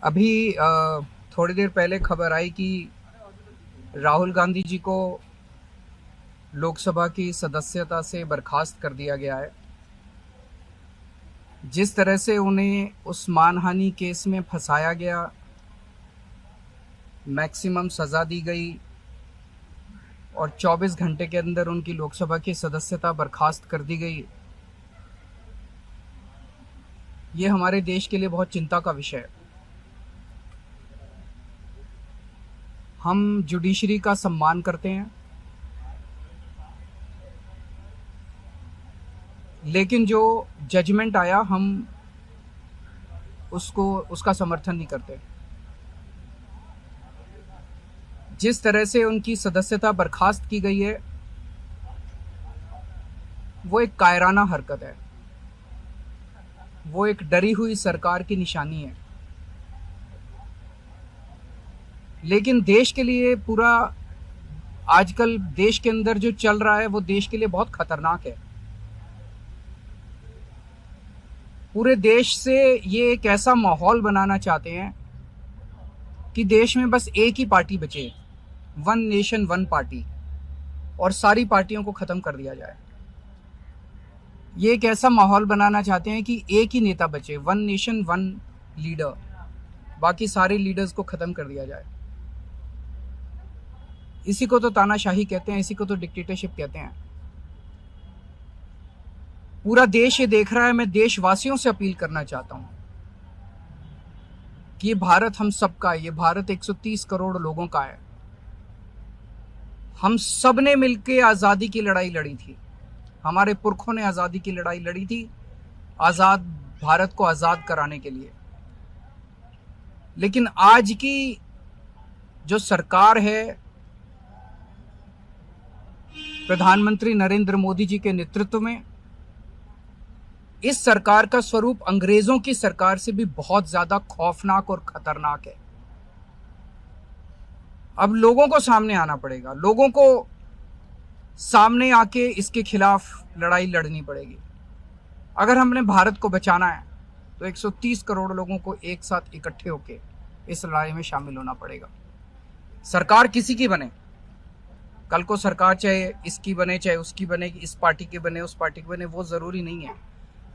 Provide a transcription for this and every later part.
अभी थोड़ी देर पहले खबर आई कि राहुल गांधी जी को लोकसभा की सदस्यता से बर्खास्त कर दिया गया है। जिस तरह से उन्हें उस मानहानि केस में फंसाया गया, मैक्सिमम सज़ा दी गई और 24 घंटे के अंदर उनकी लोकसभा की सदस्यता बर्खास्त कर दी गई, ये हमारे देश के लिए बहुत चिंता का विषय है। हम जुडिशरी का सम्मान करते हैं, लेकिन जो जजमेंट आया हम उसका समर्थन नहीं करते। जिस तरह से उनकी सदस्यता बर्खास्त की गई है, वो एक कायराना हरकत है, वो एक डरी हुई सरकार की निशानी है। लेकिन देश के लिए पूरा आजकल देश के अंदर जो चल रहा है वो देश के लिए बहुत खतरनाक है। पूरे देश से ये एक ऐसा माहौल बनाना चाहते हैं कि देश में बस एक ही पार्टी बचे, वन नेशन वन पार्टी, और सारी पार्टियों को खत्म कर दिया जाए। ये एक ऐसा माहौल बनाना चाहते हैं कि एक ही नेता बचे, वन नेशन वन लीडर, बाकी सारे लीडर्स को खत्म कर दिया जाए। इसी को तो तानाशाही कहते हैं, इसी को तो डिक्टेटरशिप कहते हैं। पूरा देश ये देख रहा है। मैं देशवासियों से अपील करना चाहता हूं कि ये भारत हम सबका है, ये भारत 130 करोड़ लोगों का है। हम सब ने मिलकर आज़ादी की लड़ाई लड़ी थी, हमारे पुरखों ने आज़ादी की लड़ाई लड़ी थी, आज़ाद भारत को आज़ाद कराने के लिए। लेकिन आज की जो सरकार है, प्रधानमंत्री नरेंद्र मोदी जी के नेतृत्व में, इस सरकार का स्वरूप अंग्रेजों की सरकार से भी बहुत ज्यादा खौफनाक और खतरनाक है। अब लोगों को सामने आना पड़ेगा, लोगों को सामने आके इसके खिलाफ लड़ाई लड़नी पड़ेगी। अगर हमने भारत को बचाना है तो 130 करोड़ लोगों को एक साथ इकट्ठे होके इस लड़ाई में शामिल होना पड़ेगा। सरकार किसी की बने, कल को सरकार चाहे इसकी बने चाहे उसकी बने, इस पार्टी की बने उस पार्टी की बने, वो जरूरी नहीं है।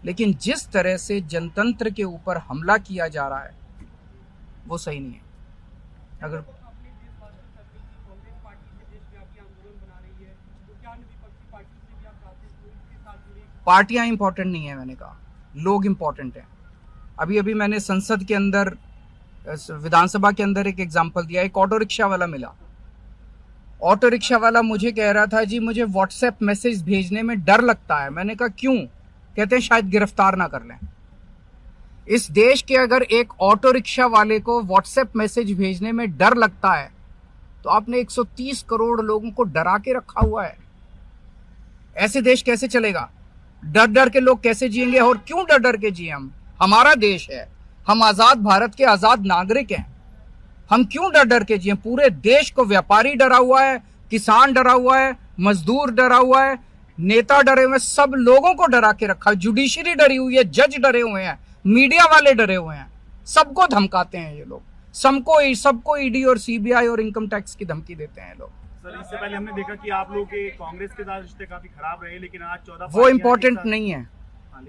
लेकिन जिस तरह से जनतंत्र के ऊपर हमला किया जा रहा है वो सही नहीं है। अगर पार्टियां इंपॉर्टेंट नहीं है, मैंने कहा लोग इंपॉर्टेंट हैं। अभी अभी मैंने संसद के अंदर, विधानसभा के अंदर एक एग्जाम्पल दिया। एक ऑटो रिक्शा वाला मिला, ऑटो रिक्शा वाला मुझे कह रहा था, जी मुझे व्हाट्सएप मैसेज भेजने में डर लगता है। मैंने कहा क्यों? कहते हैं शायद गिरफ्तार ना कर लें। इस देश के अगर एक ऑटो रिक्शा वाले को व्हाट्सएप मैसेज भेजने में डर लगता है तो आपने 130 करोड़ लोगों को डरा के रखा हुआ है। ऐसे देश कैसे चलेगा? डर डर के लोग कैसे जिएंगे? और क्यों डर डर के जिए? हम, हमारा देश है, हम आजाद भारत के आजाद नागरिक हैं, हम क्यों डर डर के जिए? पूरे देश को व्यापारी डरा हुआ है, किसान डरा हुआ है, मजदूर डरा हुआ है, नेता डरे हुए हैं, सब लोगों को डरा के रखा है। जुडिशरी डरी हुई है, जज डरे हुए हैं, मीडिया वाले डरे हुए हैं, सबको धमकाते हैं ये लोग, सबको ईडी और सीबीआई और इनकम टैक्स की धमकी देते हैं लोग। सर, इससे पहले हमने देखा कि आप लोगों के कांग्रेस के साथ रिश्ते काफी खराब रहे, लेकिन आज 14 वो इम्पोर्टेंट नहीं है।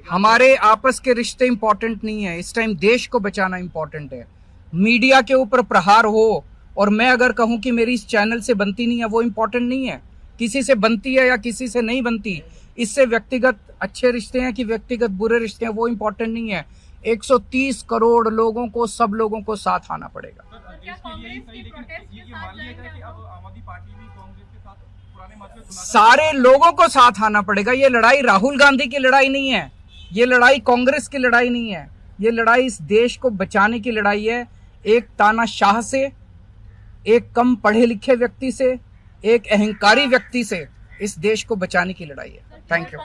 हमारे आपस के रिश्ते इंपॉर्टेंट नहीं है। इस टाइम देश को बचाना इंपॉर्टेंट है। मीडिया के ऊपर प्रहार हो और मैं अगर कहूं कि मेरी इस चैनल से बनती नहीं है, वो इंपॉर्टेंट नहीं है। किसी से बनती है या किसी से नहीं बनती, इससे व्यक्तिगत अच्छे रिश्ते हैं कि व्यक्तिगत बुरे रिश्ते हैं, वो इंपॉर्टेंट नहीं है। 130 करोड़ लोगों को, सब लोगों को साथ आना पड़ेगा। सारे लोगों को साथ आना पड़ेगा। ये लड़ाई राहुल गांधी की लड़ाई नहीं है, ये लड़ाई कांग्रेस की लड़ाई नहीं है, ये लड़ाई इस देश को बचाने की लड़ाई है। एक तानाशाह से, एक कम पढ़े लिखे व्यक्ति से, एक अहंकारी व्यक्ति से इस देश को बचाने की लड़ाई है। Thank you.